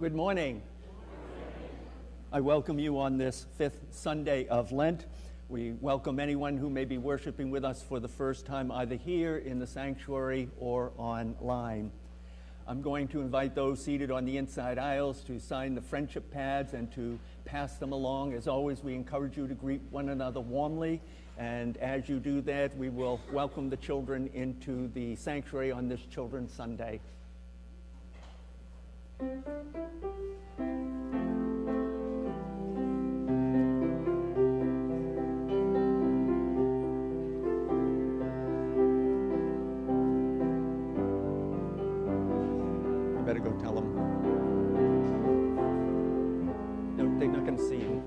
Good morning. I welcome you on this fifth Sunday of Lent. We welcome anyone who may be worshiping with us for the first time, either here in the sanctuary or online. I'm going to invite those seated on the inside aisles to sign the friendship pads and to pass them along. As always, we encourage you to greet one another warmly. And as you do that, we will welcome the children into the sanctuary on this Children's Sunday. Better go tell them. No, they're not going to see you.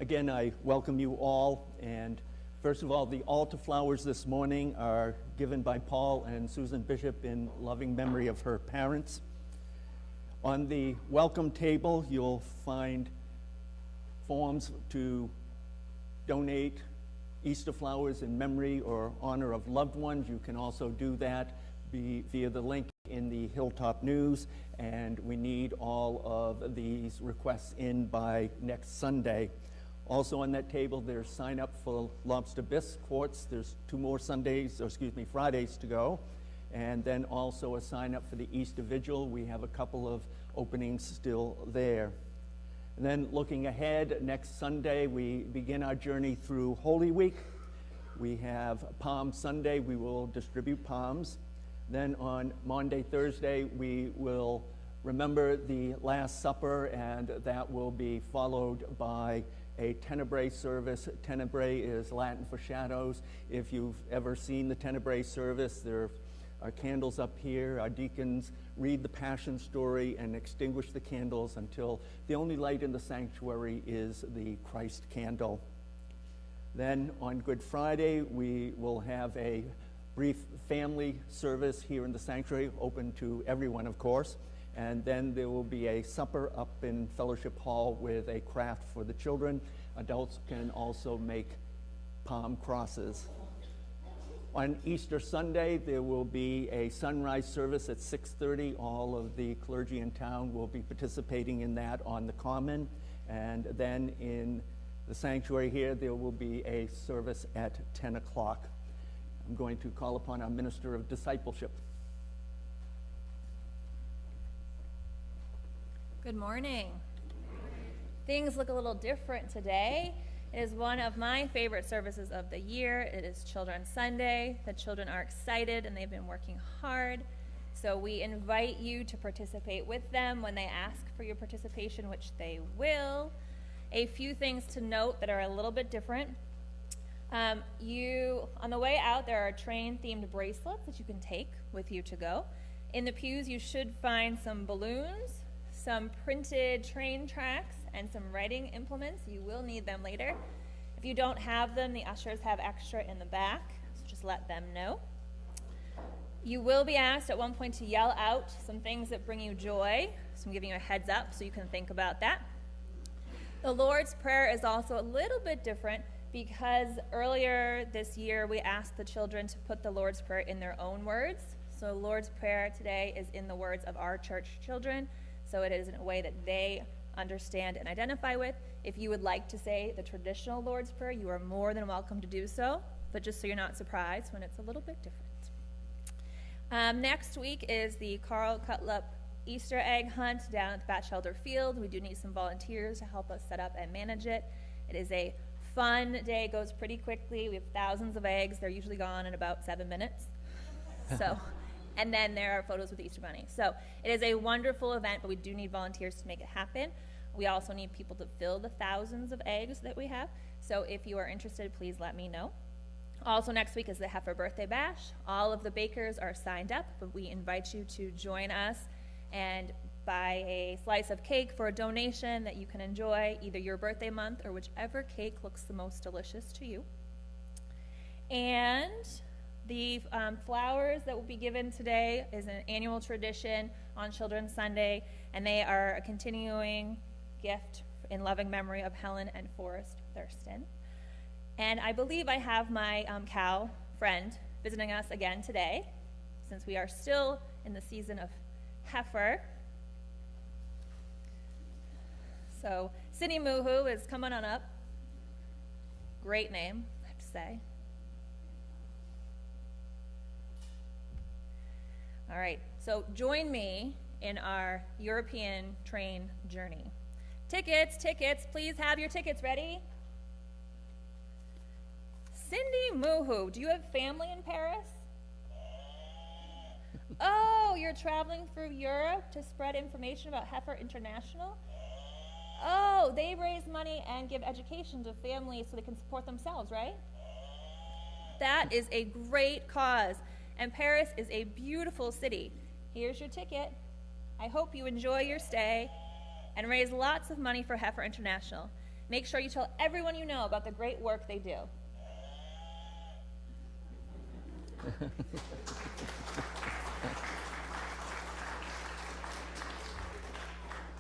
Again, I welcome you all, and first of all, the altar flowers this morning are given by Paul and Susan Bishop in loving memory of her parents. On the welcome table, you'll find forms to donate Easter flowers in memory or honor of loved ones. You can also do that via the link in the Hilltop News, and we need all of these requests in by next Sunday. Also on that table, there's sign up for lobster biscuits. There's two more Fridays to go. And then also a sign up for the Easter Vigil. We have a couple of openings still there. And then looking ahead, next Sunday, we begin our journey through Holy Week. We have Palm Sunday. We will distribute palms. Then on Maundy, Thursday, we will remember the Last Supper, and that will be followed by a Tenebrae service. Tenebrae is Latin for shadows. If you've ever seen the Tenebrae service, there are candles up here. Our deacons read the Passion story and extinguish the candles until the only light in the sanctuary is the Christ candle. Then on Good Friday, we will have a brief family service here in the sanctuary, open to everyone, of course. And then there will be a supper up in Fellowship Hall with a craft for the children. Adults can also make palm crosses. On Easter Sunday, there will be a sunrise service at 6:30. All of the clergy in town will be participating in that on the common. And then in the sanctuary here, there will be a service at 10 o'clock. I'm going to call upon our Minister of Discipleship. Good morning. Things look a little different today. It is one of my favorite services of the year. It is Children's Sunday. The children are excited and they've been working hard. So we invite you to participate with them when they ask for your participation, which they will. A few things to note that are a little bit different. On the way out, there are train-themed bracelets that you can take with you to go. In the pews, you should find some balloons, some printed train tracks, and some writing implements. You will need them later. If you don't have them, the ushers have extra in the back, so just let them know. You will be asked at one point to yell out some things that bring you joy, so I'm giving you a heads up so you can think about that. The Lord's Prayer is also a little bit different because earlier this year we asked the children to put the Lord's Prayer in their own words. So Lord's Prayer today is in the words of our church children. So it is in a way that they understand and identify with. If you would like to say the traditional Lord's Prayer, you are more than welcome to do so, but just so you're not surprised when it's a little bit different. Next week is the Cutlip Easter egg hunt down at the Batchelder Field. We do need some volunteers to help us set up and manage it. It is a fun day, goes pretty quickly. We have thousands of eggs. They're usually gone in about 7 minutes. So And then there are photos with the Easter Bunny. So it is a wonderful event, but we do need volunteers to make it happen. We also need people to fill the thousands of eggs that we have. So if you are interested, please let me know. Also next week is the Heifer Birthday Bash. All of the bakers are signed up, but we invite you to join us and buy a slice of cake for a donation that you can enjoy either your birthday month or whichever cake looks the most delicious to you. And the flowers that will be given today is an annual tradition on Children's Sunday, and they are a continuing gift in loving memory of Helen and Forrest Thurston. And I believe I have my cow friend visiting us again today, since we are still in the season of heifer. So Cindy Moohoo is coming on up. Great name, I have to say. All right, so join me in our European train journey. Tickets, please have your tickets ready. Cindy Moohoo, do you have family in Paris? Oh, you're traveling through Europe to spread information about Heifer International? Oh, they raise money and give education to families so they can support themselves, right? That is a great cause, and Paris is a beautiful city. Here's your ticket. I hope you enjoy your stay and raise lots of money for Heifer International. Make sure you tell everyone you know about the great work they do.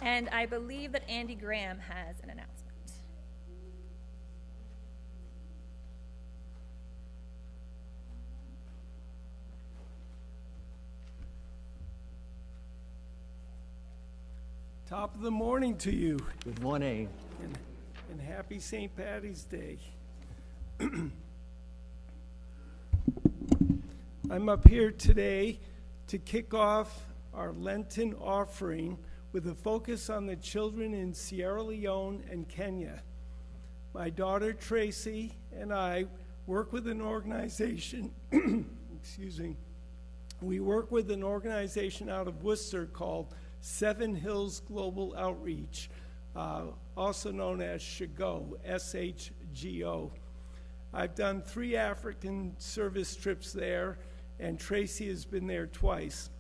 And I believe that Andy Graham has an announcement. Top of the morning to you. Good morning. And happy St. Patty's Day. I'm up here today to kick off our Lenten offering with a focus on the children in Sierra Leone and Kenya. My daughter Tracy and I work with an organization, we work with an organization out of Worcester called Seven Hills Global Outreach, also known as SHGO, S-H-G-O. I've done 3 African service trips there, and Tracy has been there twice.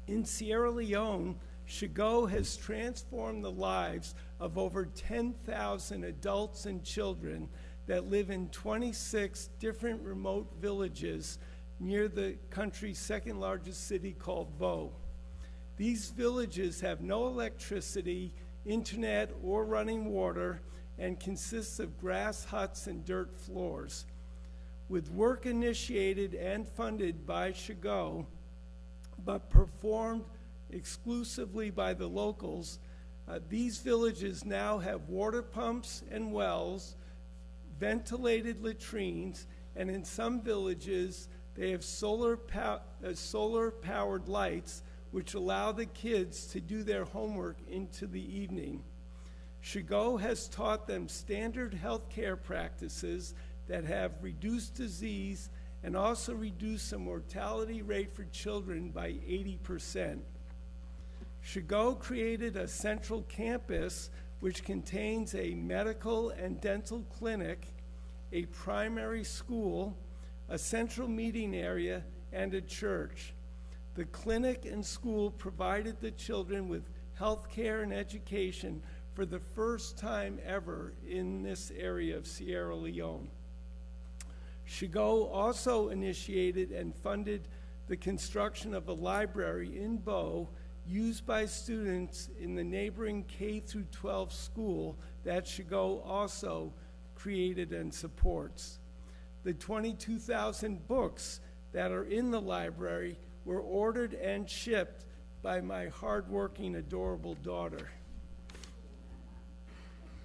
In Sierra Leone, SHGO has transformed the lives of over 10,000 adults and children that live in 26 different remote villages near the country's second largest city called Vo. These villages have no electricity, internet, or running water, and consists of grass huts and dirt floors. With work initiated and funded by SHGO, but performed exclusively by the locals, these villages now have water pumps and wells, ventilated latrines, and in some villages they have solar-powered lights which allow the kids to do their homework into the evening. SHGO has taught them standard healthcare practices that have reduced disease and also reduced the mortality rate for children by 80%. SHGO created a central campus which contains a medical and dental clinic, a primary school, a central meeting area, and a church. The clinic and school provided the children with health care and education for the first time ever in this area of Sierra Leone. SHGO also initiated and funded the construction of a library in Bo used by students in the neighboring K-12 school that SHGO also created and supports. The 22,000 books that are in the library were ordered and shipped by my hardworking, adorable daughter.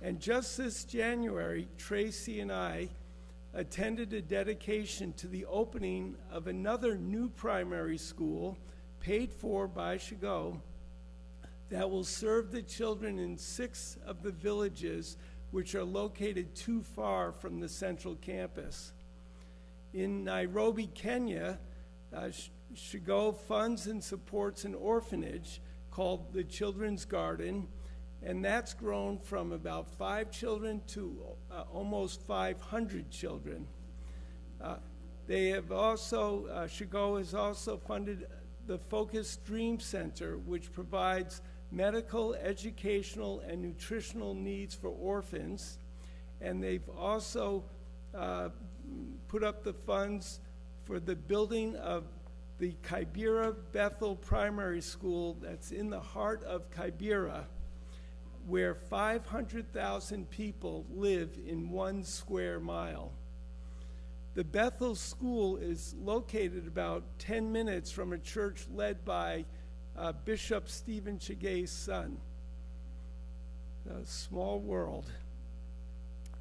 And just this January, Tracy and I attended a dedication to the opening of another new primary school paid for by SHGO that will serve the children in 6 of the villages which are located too far from the central campus. In Nairobi, Kenya, Chicago funds and supports an orphanage called the Children's Garden, and that's grown from about 5 children to almost 500 children. They have also, Chicago has also funded the Focus Dream Center, which provides medical, educational, and nutritional needs for orphans. And they've also put up the funds for the building of the Kibera Bethel Primary School that's in the heart of Kibera, where 500,000 people live in 1 square mile. The Bethel School is located about 10 minutes from a church led by Bishop Stephen Chigay's son. A small world.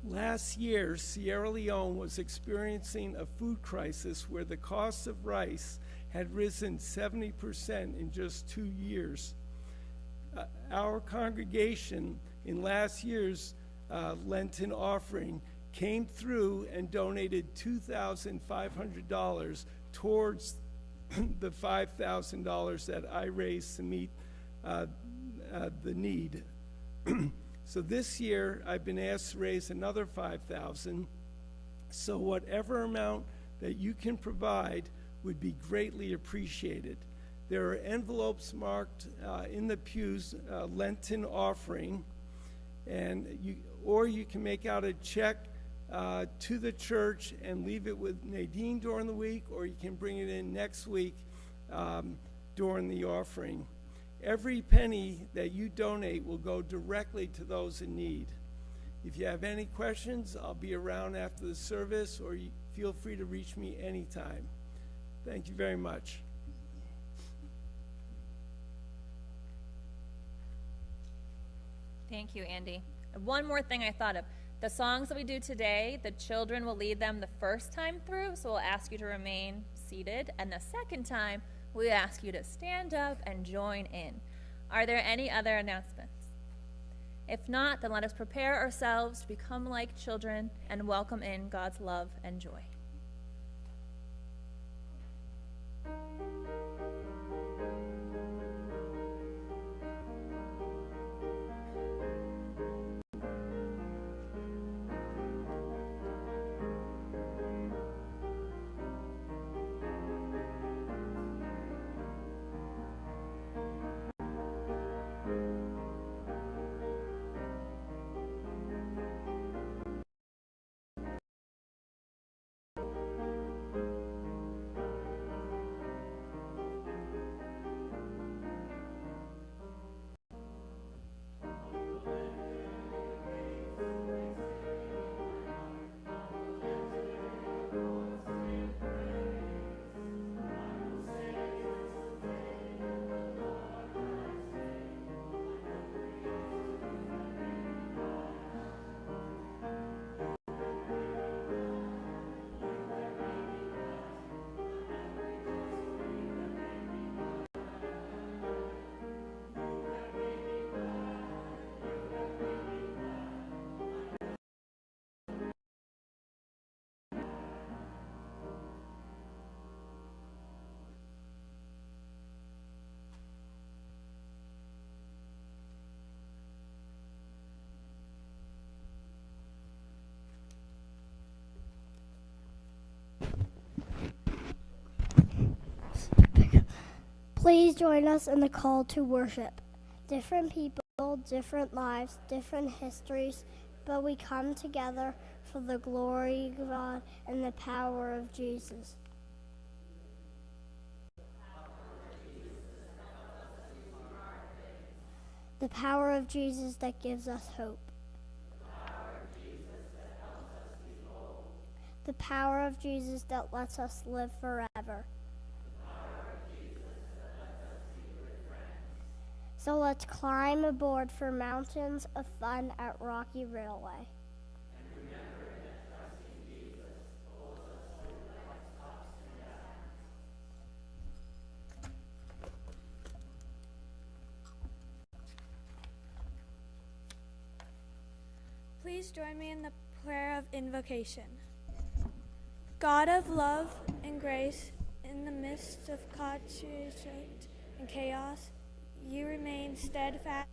Last year, Sierra Leone was experiencing a food crisis where the cost of rice had risen 70% in just 2 years. Our congregation in last year's Lenten offering came through and donated $2,500 towards the $5,000 that I raised to meet the need. So this year, I've been asked to raise another $5,000. So whatever amount that you can provide would be greatly appreciated. There are envelopes marked in the pews, Lenten offering, and you can make out a check to the church and leave it with Nadine during the week, or you can bring it in next week during the offering. Every penny that you donate will go directly to those in need. If you have any questions, I'll be around after the service, or you feel free to reach me anytime. Thank you very much. Thank you, Andy. One more thing I thought of. The songs that we do today, the children will lead them the first time through, so we'll ask you to remain seated. And the second time, we ask you to stand up and join in. Are there any other announcements? If not, then let us prepare ourselves to become like children and welcome in God's love and joy. Please join us in the call to worship. Different people, different lives, different histories, but we come together for the glory of God and the power of Jesus. The power of Jesus that gives us hope. The power of Jesus that lets us live forever. So let's climb aboard for mountains of fun at Rocky Railway. Please join me in the prayer of invocation. God of love and grace, in In the midst of confusion and chaos, you remain steadfast.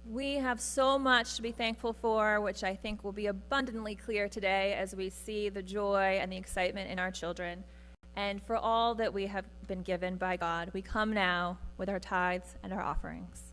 We have so much to be thankful for, which I think will be abundantly clear today as we see the joy and the excitement in our children. And for all that we have been given by God, we come now with our tithes and our offerings.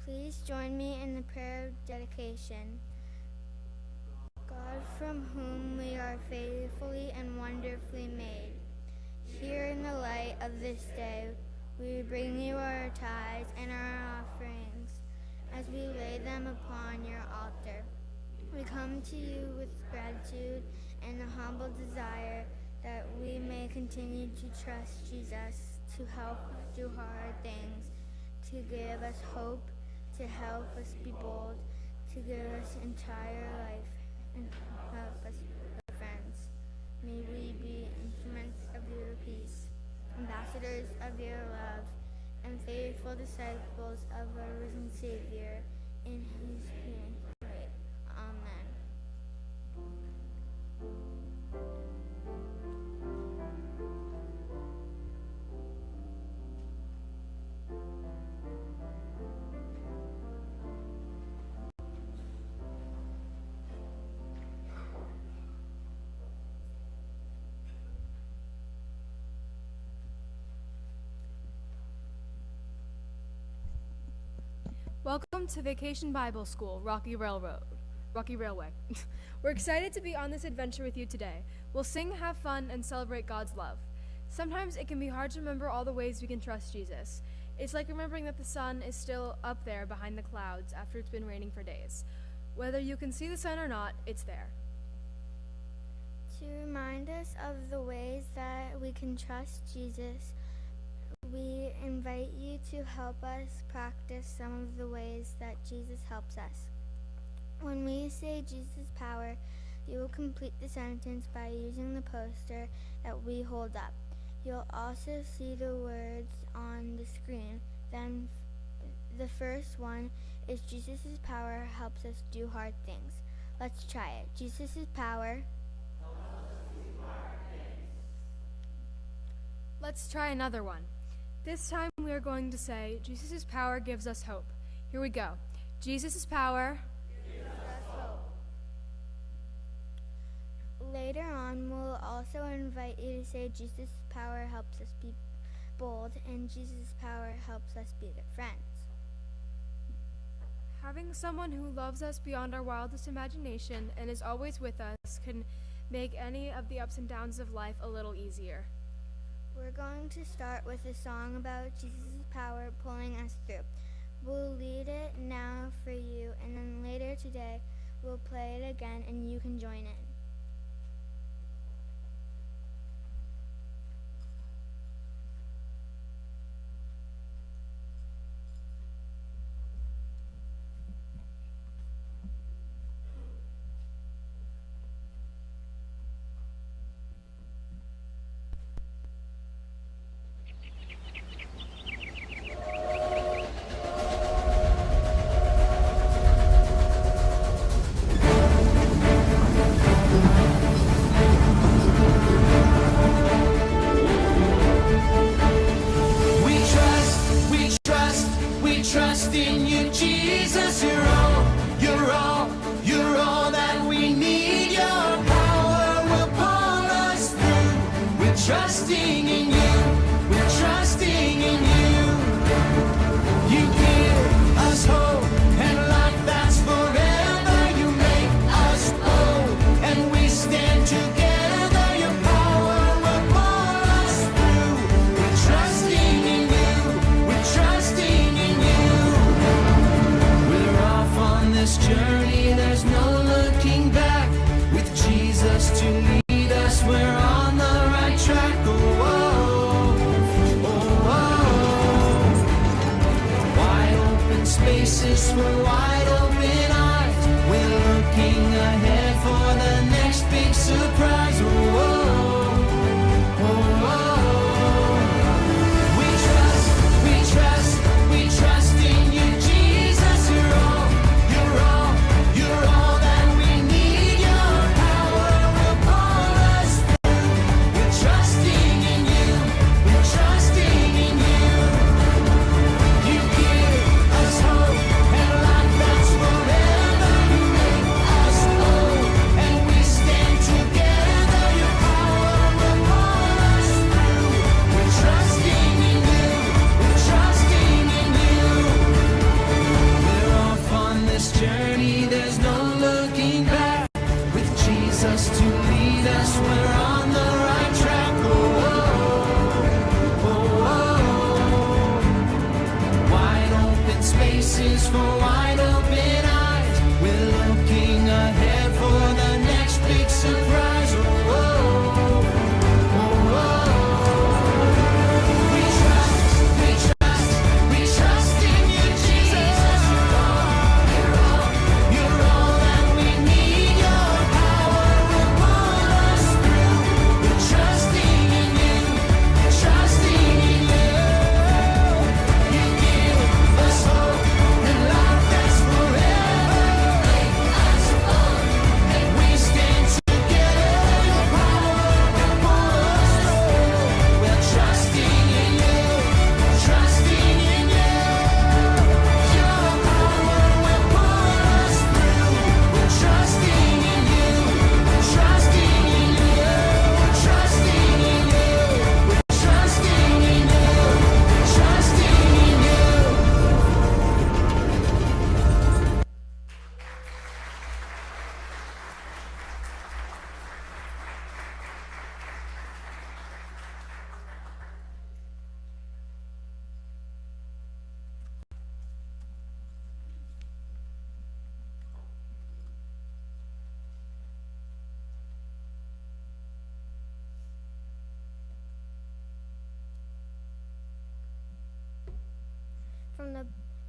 Please join me in the prayer of dedication. God, from whom we are faithfully and wonderfully made, here in the light of this day, we bring you our tithes and our offerings as we lay them upon your altar. We come to you with gratitude and a humble desire that we may continue to trust Jesus, to help do hard things, to give us hope, to help us be bold, to give us entire life, and help us be friends. May we be instruments of your peace, ambassadors of your love, and faithful disciples of our risen Savior, in whose name we pray. Amen. Welcome to Vacation Bible School, Rocky Railway. We're excited to be on this adventure with you today. We'll sing, have fun, and celebrate God's love. Sometimes it can be hard to remember all the ways we can trust Jesus. It's like remembering that the sun is still up there behind the clouds after it's been raining for days. Whether you can see the sun or not, it's there. To remind us of the ways that we can trust Jesus, we invite you to help us practice some of the ways that Jesus helps us. When we say Jesus' power, you will complete the sentence by using the poster that we hold up. You'll also see the words on the screen. Then the first one is Jesus' power helps us do hard things. Let's try it. Jesus' power helps us do hard things. Let's try another one. This time we are going to say, Jesus' power gives us hope. Here we go. Jesus' power gives us hope. Later on, we'll also invite you to say, Jesus' power helps us be bold, and Jesus' power helps us be good friends. Having someone who loves us beyond our wildest imagination and is always with us can make any of the ups and downs of life a little easier. We're going to start with a song about Jesus' power pulling us through. We'll lead it now for you, and then later today, we'll play it again and you can join in. That's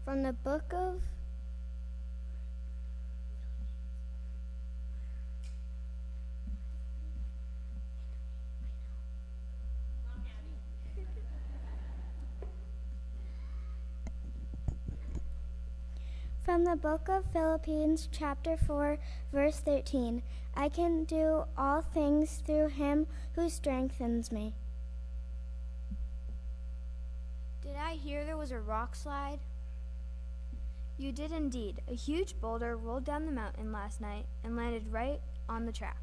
from the book of From the book of Philippians, chapter 4, verse 13. I can do all things through him who strengthens me. Did I hear there was a rock slide? You did indeed. A huge boulder rolled down the mountain last night and landed right on the track.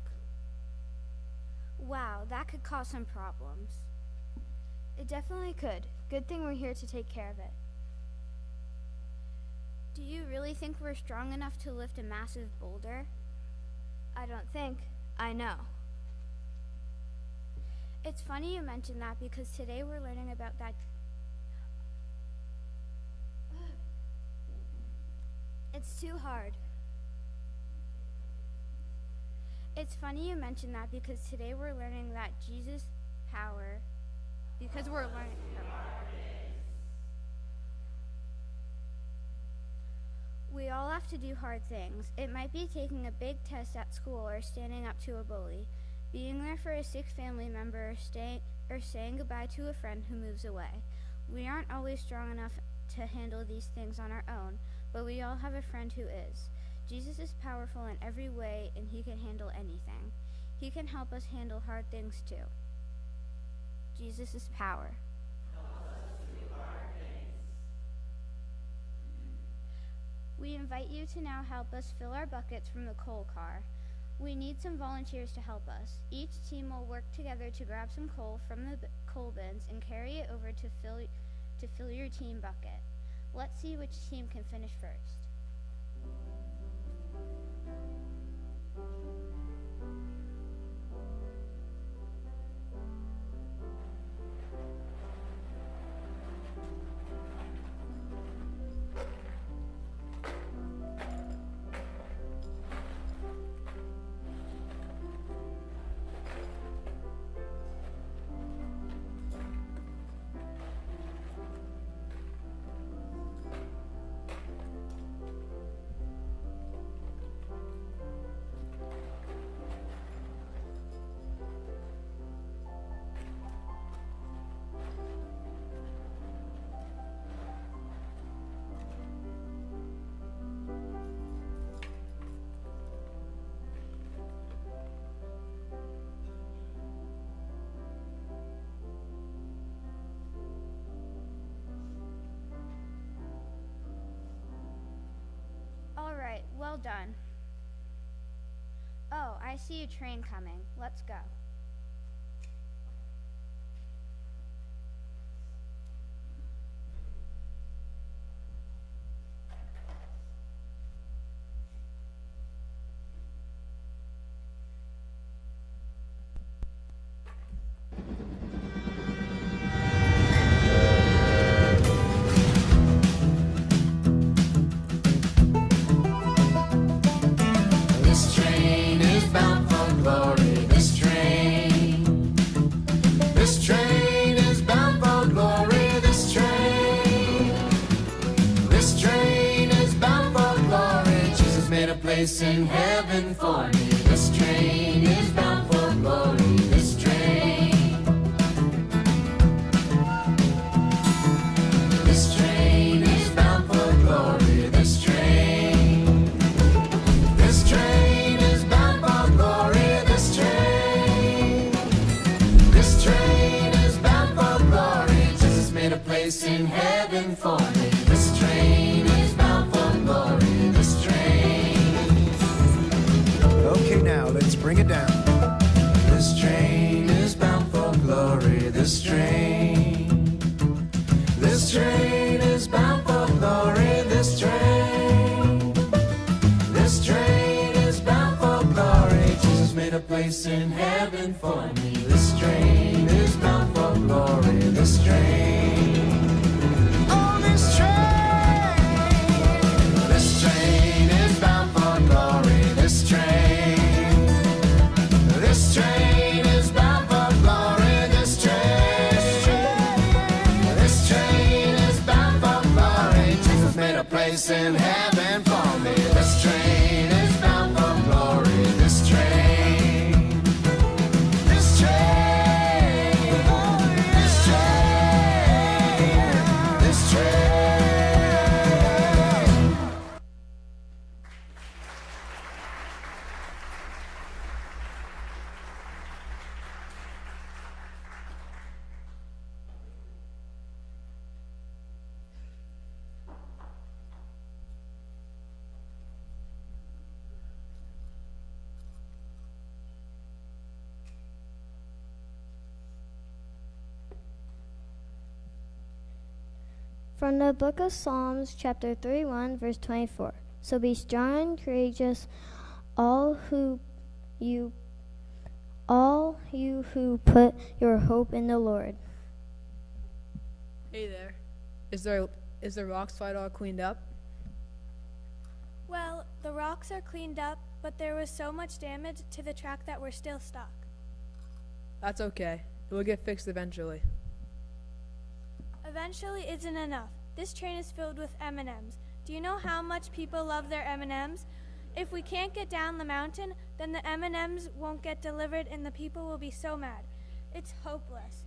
Wow, that could cause some problems. It definitely could. Good thing we're here to take care of it. Do you really think we're strong enough to lift a massive boulder? I don't think. I know. It's funny you mention that because today we're learning about that. It's too hard. It's funny you mention that because today we're learning that Jesus' power, because we're learning. We all have to do hard things. It might be taking a big test at school or standing up to a bully, being there for a sick family member, or saying goodbye to a friend who moves away. We aren't always strong enough to handle these things on our own, but we all have a friend who is. Jesus is powerful in every way, and he can handle anything. He can help us handle hard things too. Jesus is power. We invite you to now help us fill our buckets from the coal car. We need some volunteers to help us. Each team will work together to grab some coal from the coal bins and carry it over to fill your team bucket. Let's see which team can finish first. All right, well done. Oh, I see a train coming. Let's go. In heaven for me, this train is bound for glory, this train. This train is bound for glory, this train. This train is bound for glory, this train. This train is bound for glory, Jesus made a place in heaven for me. This train is bound for glory, this train. Okay, now let's bring it down. This train is bound for glory, this train. This train is bound for glory, this train. This train is bound for glory, Jesus made a place in heaven for me. This train is bound for glory, this train. Oh, this train. This train is bound for glory, this train. This train is bound for glory, this train. This train is bound for glory, place in heaven for me. This train is bound for glory. This train, this train, this train, this train. From the book of Psalms, chapter 31, verse 24. So be strong and courageous, all you who put your hope in the Lord. Hey there. Is the rock slide all cleaned up? Well, the rocks are cleaned up, but there was so much damage to the track that we're still stuck. That's okay. It will get fixed eventually. Eventually isn't enough. This train is filled with M&Ms. Do you know how much people love their M&Ms? If we can't get down the mountain, then the M&Ms won't get delivered and the people will be so mad. It's hopeless.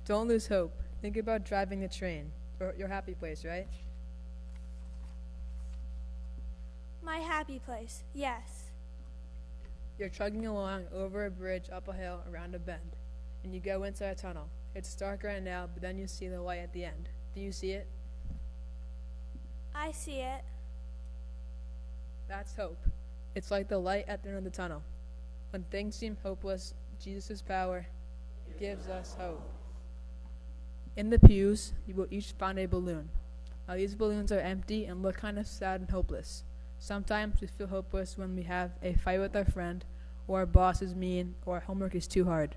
Don't lose hope. Think about driving the train. Your happy place, right? My happy place, yes. You're chugging along over a bridge, up a hill, around a bend, and you go into a tunnel. It's dark right now, but then you see the light at the end. Do you see it? I see it. That's hope. It's like the light at the end of the tunnel. When things seem hopeless, Jesus' power gives us hope. In the pews, you will each find a balloon. Now these balloons are empty and look kind of sad and hopeless. Sometimes we feel hopeless when we have a fight with our friend, or our boss is mean, or our homework is too hard.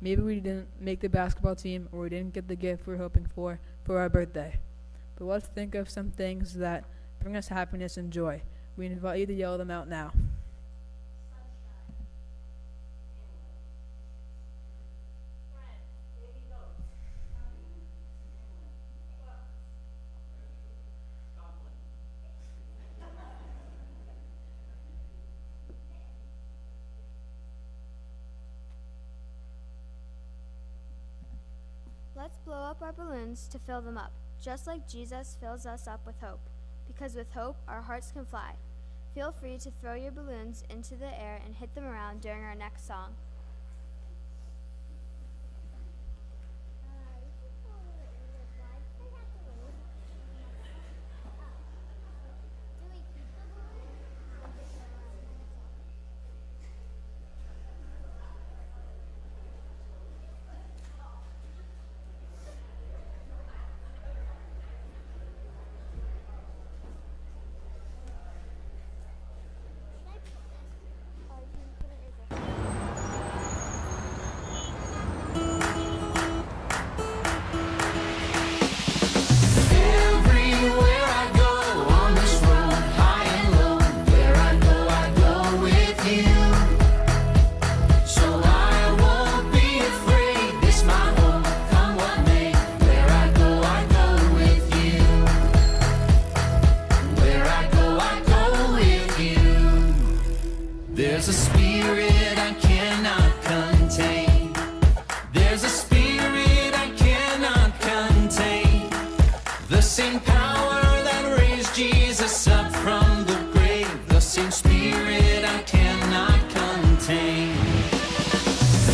Maybe we didn't make the basketball team, or we didn't get the gift we were hoping for our birthday. But let's think of some things that bring us happiness and joy. We invite you to yell them out now. Let's blow up our balloons to fill them up, just like Jesus fills us up with hope. Because with hope, our hearts can fly. Feel free to throw your balloons into the air and hit them around during our next song. There's a spirit I cannot contain. There's a spirit I cannot contain. The same power that raised Jesus up from the grave. The same spirit I cannot contain.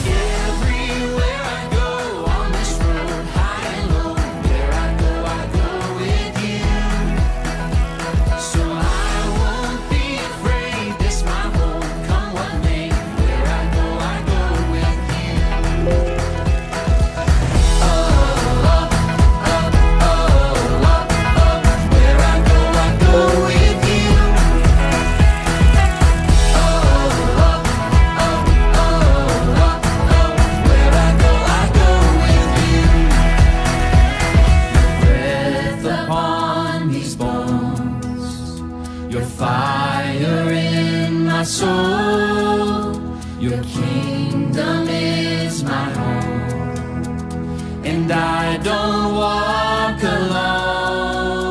Everywhere I go on this road, high and low, where I go with you. So I won't be afraid. This my home. Fire in my soul, your kingdom is my home, and I don't walk alone.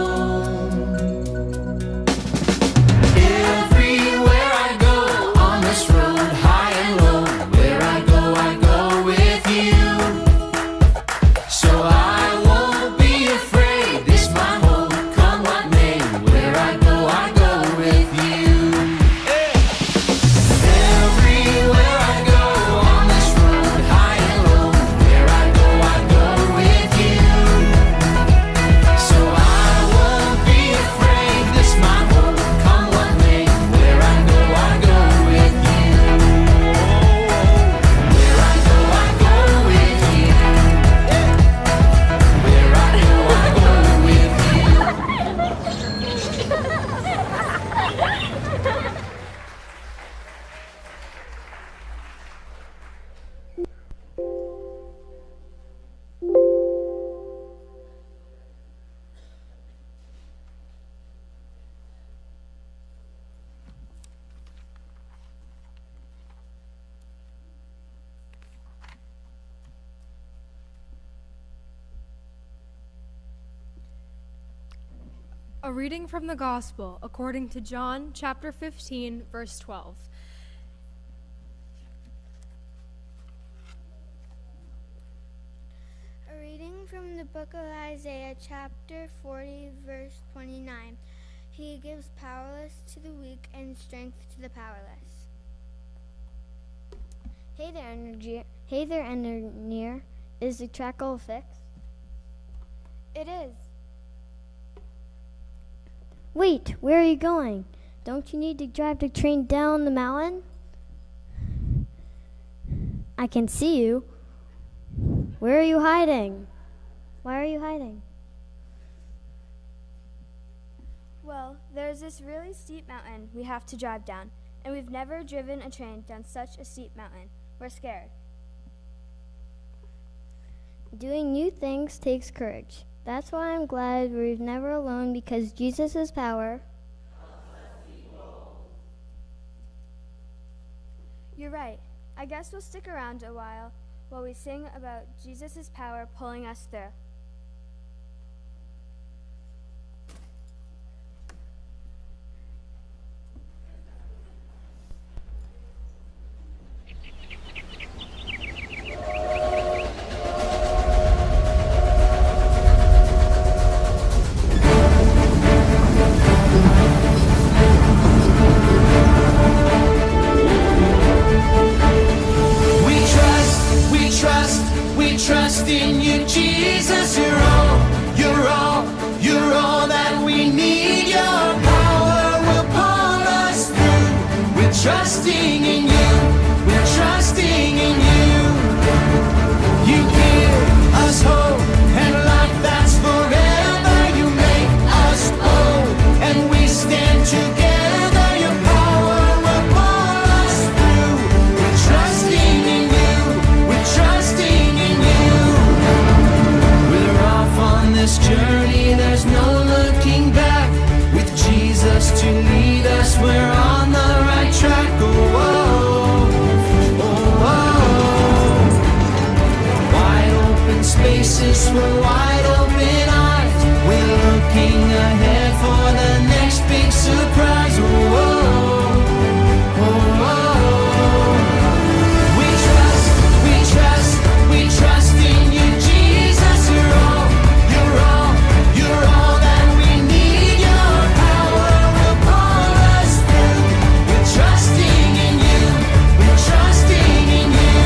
A reading from the Gospel according to John chapter 15, verse 12. A reading from the book of Isaiah, chapter 40, verse 29. He gives powerless to the weak and strength to the powerless. Hey there, engineer. Is the track all fixed? It is. Wait, where are you going? Don't you need to drive the train down the mountain? I can see you. Where are you hiding? Why are you hiding? Well, there's this really steep mountain we have to drive down, and we've never driven a train down such a steep mountain. We're scared. Doing new things takes courage. That's why I'm glad we're never alone, because Jesus' power. You're right. I guess we'll stick around a while we sing about Jesus' power pulling us through. We trust in you, Jesus. You're all that we need. Your power will pull us through. We're trusting in you. We're trusting in you. You give us hope and life that's forever. You make us whole, and we stand together. Your power will pull us through. We're trusting in you. We're trusting in you. We're off on this journey. There's no looking back. With Jesus to lead us, we're on the right track. Oh, oh, oh, oh. Wide open spaces for wide open eyes. We're looking ahead for the next big surprise. Oh, oh, oh, oh. We trust in you, Jesus. You're all that we need. Your power will pull us through. We're trusting in you. We're trusting in you.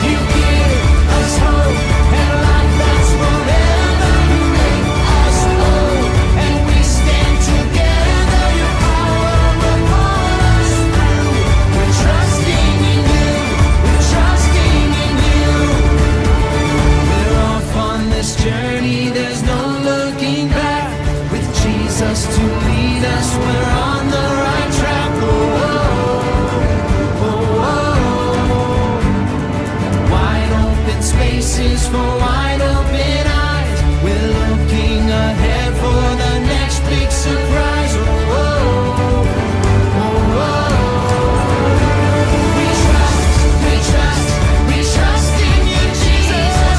You give us hope and life that's forever. You make us whole, and we stand together. Your power will pull us through. We're trusting in you. We're trusting in you. We're off on this journey. There's no looking back. With Jesus to lead us, we're on the right track. Oh, oh, oh, oh. Wide open spaces for wide open eyes. We're looking ahead for the next big surprise. Oh, oh, oh, oh. We trust in you, Jesus.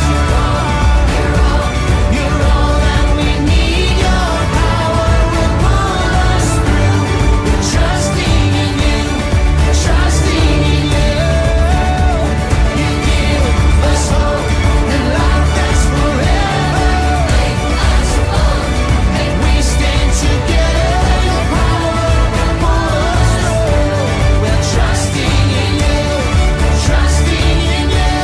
You're all that we need. Your power will pull us through. We're trusting in you. We're trusting in you. You give us hope and life that's forever. Make us whole, and we stand together. Your power will pull us through. We're trusting in you. We're trusting in you.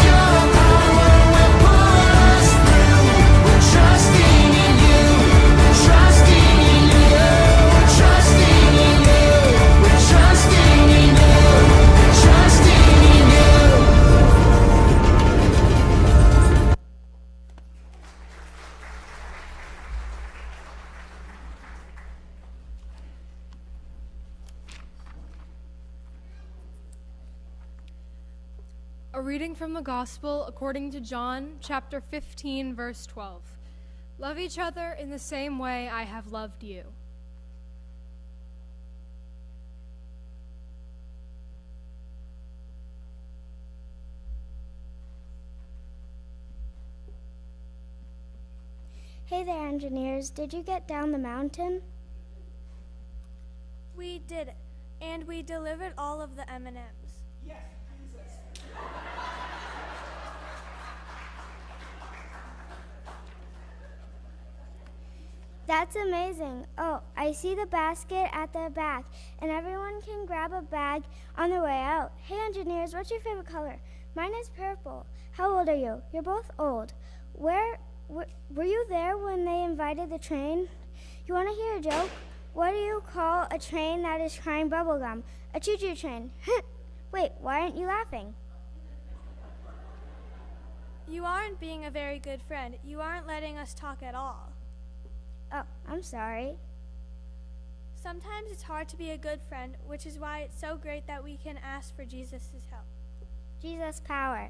Your power will pull us through. We're trusting in you. We're trusting in you. We're trusting in you. We're trusting in you. We're trusting in you. A reading from the Gospel according to John chapter 15, verse 12. Love each other in the same way I have loved you. Hey there, engineers. Did you get down the mountain? We did it, and we delivered all of the M&Ms. That's amazing. Oh, I see the basket at the back, and everyone can grab a bag on their way out. Hey, engineers, what's your favorite color? Mine is purple. How old are you? You're both old. Were you there when they invited the train? You want to hear a joke? What do you call a train that is crying bubblegum? A choo-choo train. Wait, why aren't you laughing? You aren't being a very good friend. You aren't letting us talk at all. Oh, I'm sorry. Sometimes it's hard to be a good friend, which is why it's so great that we can ask for Jesus' help. Jesus' power.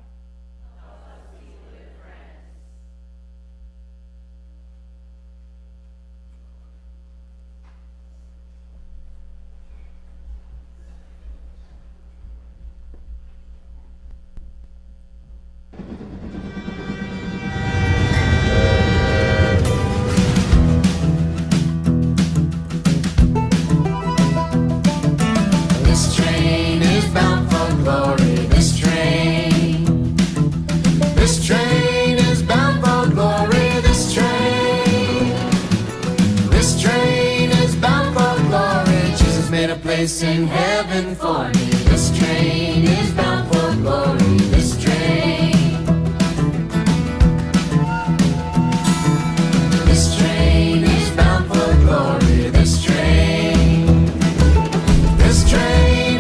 This train is bound for glory. This train is bound for glory. This train is bound for glory. Jesus made a place in heaven for me. This train is bound for glory. This train is bound for glory. This train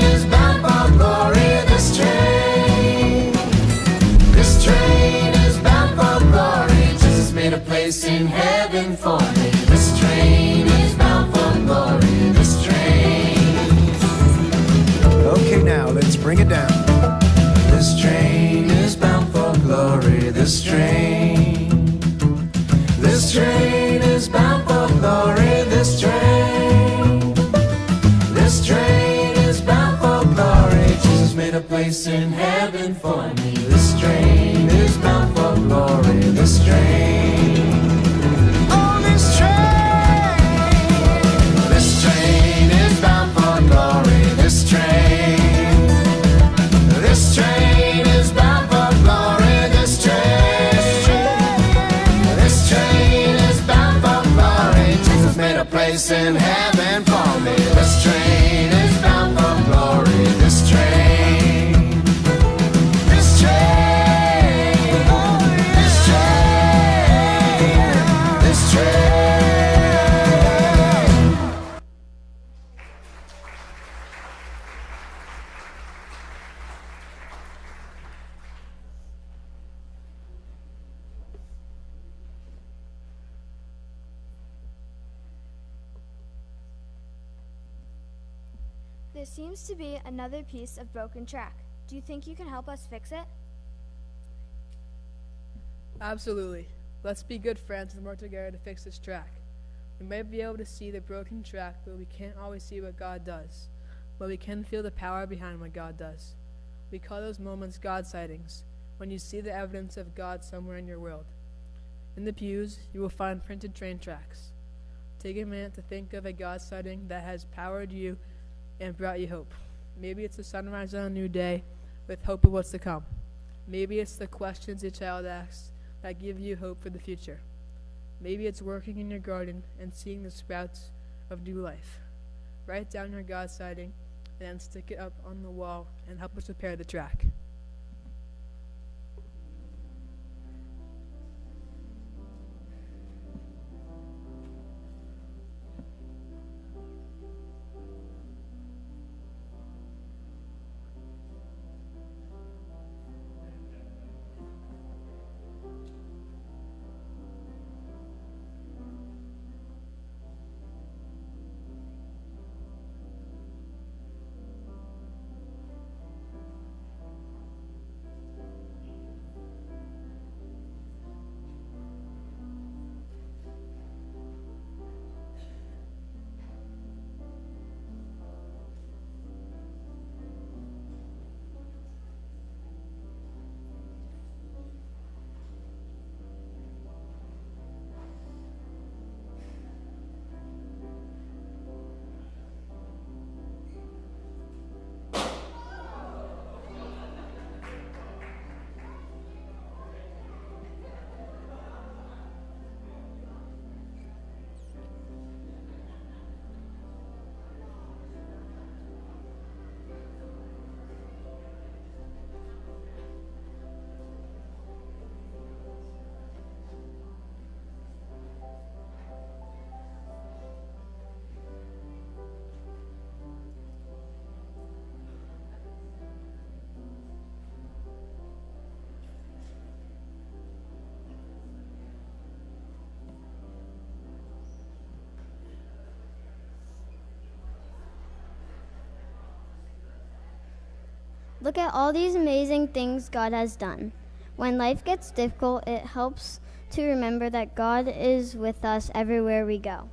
is bound for glory. This train is bound for glory. Jesus made a place in heaven for me. This train is bound for glory. This train. Okay, now let's bring it down. This train is bound for glory. This train is bound for glory. This train is bound for glory. Jesus made a place in heaven for me. This train is bound for glory. This train. Oh, this train is bound for glory. This train is bound for glory. This train is bound for glory. Jesus made a place in heaven for me. This train is bound for glory. This train. This train. This train. This train. There seems to be another piece of broken track. Do you think you can help us fix it? Absolutely. Let's be good friends and work together to fix this track. We might be able to see the broken track, but we can't always see what God does. But we can feel the power behind what God does. We call those moments God sightings, when you see the evidence of God somewhere in your world. In the pews, you will find printed train tracks. Take a minute to think of a God sighting that has powered you and brought you hope. Maybe it's the sunrise on a new day with hope of what's to come. Maybe it's the questions a child asks that give you hope for the future. Maybe it's working in your garden and seeing the sprouts of new life. Write down your God sighting and then stick it up on the wall and help us prepare the track. Look at all these amazing things God has done. When life gets difficult, it helps to remember that God is with us everywhere we go.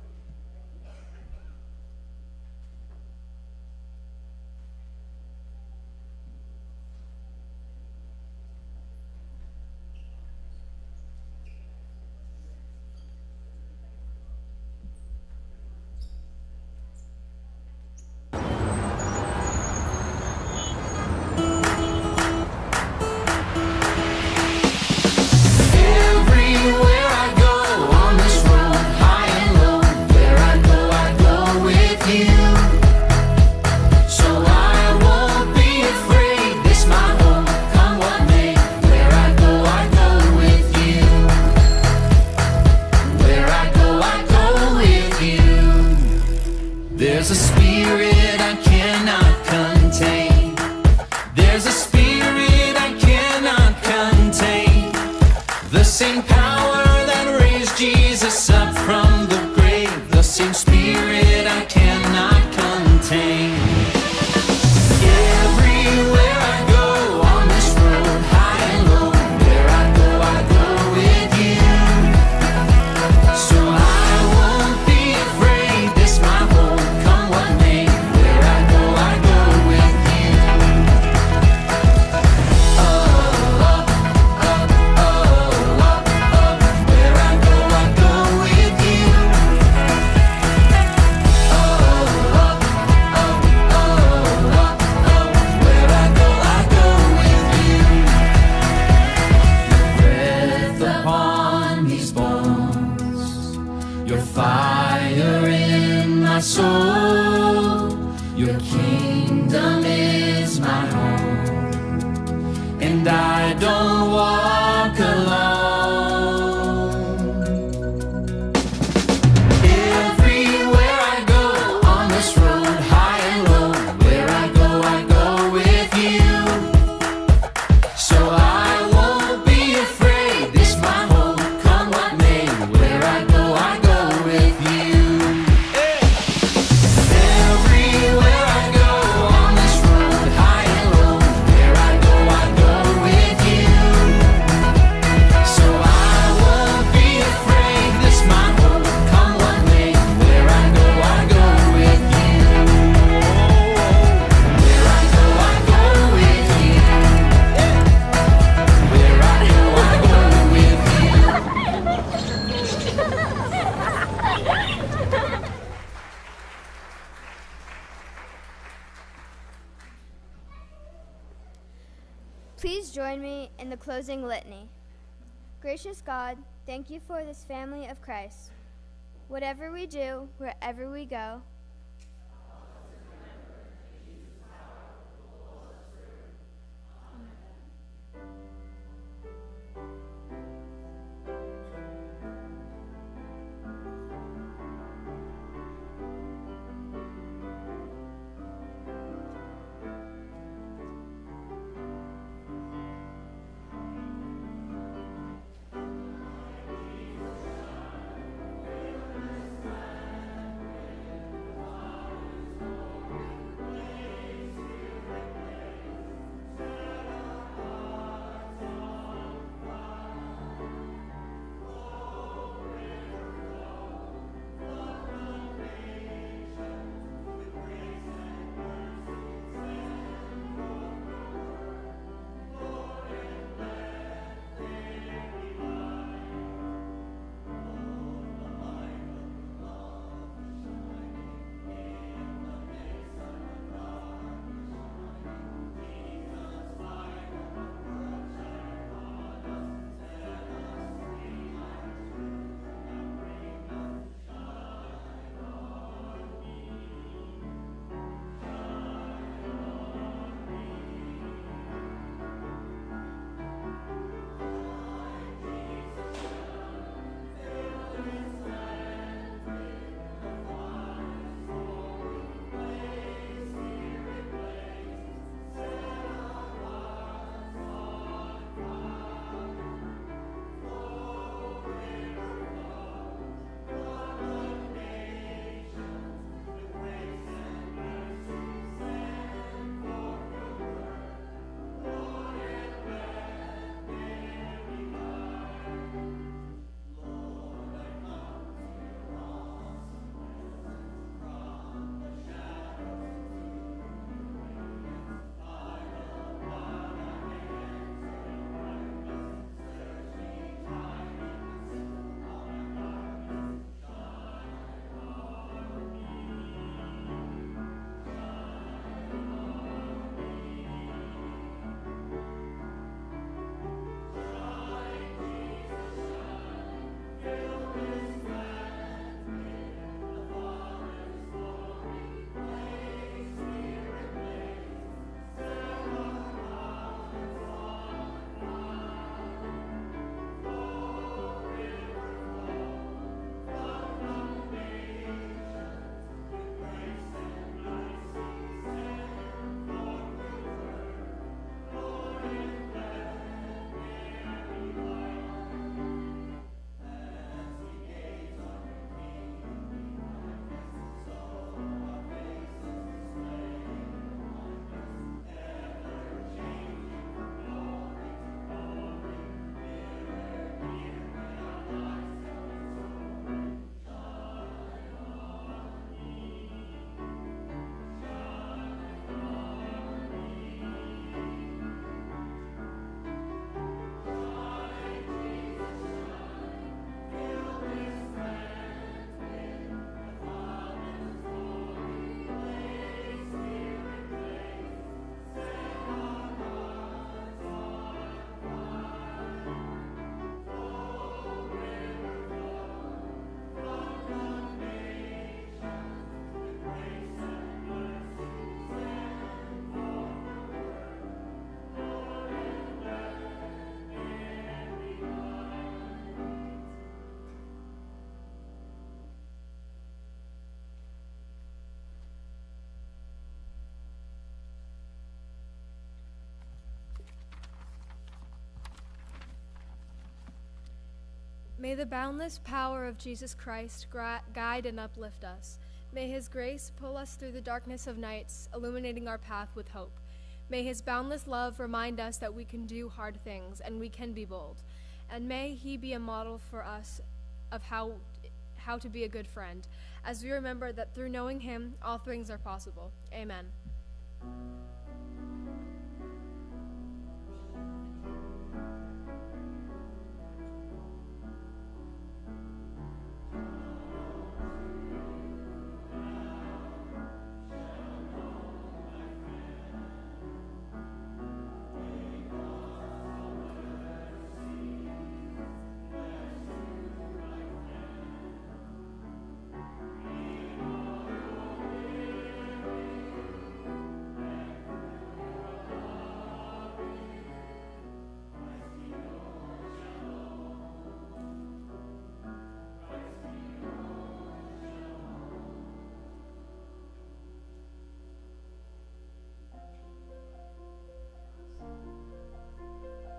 There's a spirit I cannot contain. There's a spirit I cannot contain. The same power that raised Jesus up from the grave. The same spirit I cannot contain. Everywhere I go on this road, high and low, where I go with you. So I won't be afraid, this my home, come what may. Where I go with you. Oh, up, up, oh, up, up. Where I go with you. Oh, up, up, oh, up, up. Where I go with you. Breath upon these bones, your fire in my soul, your kingdom is my home, and I don't walk alone. Everywhere I go on this road, high and low, where I go with you. So I won't be afraid, this my home, come what may. Where I go with you. Everywhere I go on this road, high and low, where I go with you. So I won't be afraid, this my home, come what may. Where I go with you. Where I go with you. Where I go with you. Please join me in the closing litany. Gracious God, thank you for this family of Christ. Whatever we do, wherever we go, May the boundless power of Jesus Christ guide and uplift us. May his grace pull us through the darkness of nights, illuminating our path with hope. May his boundless love remind us that we can do hard things and we can be bold. And may he be a model for us of how to be a good friend, as we remember that through knowing him, all things are possible. Amen.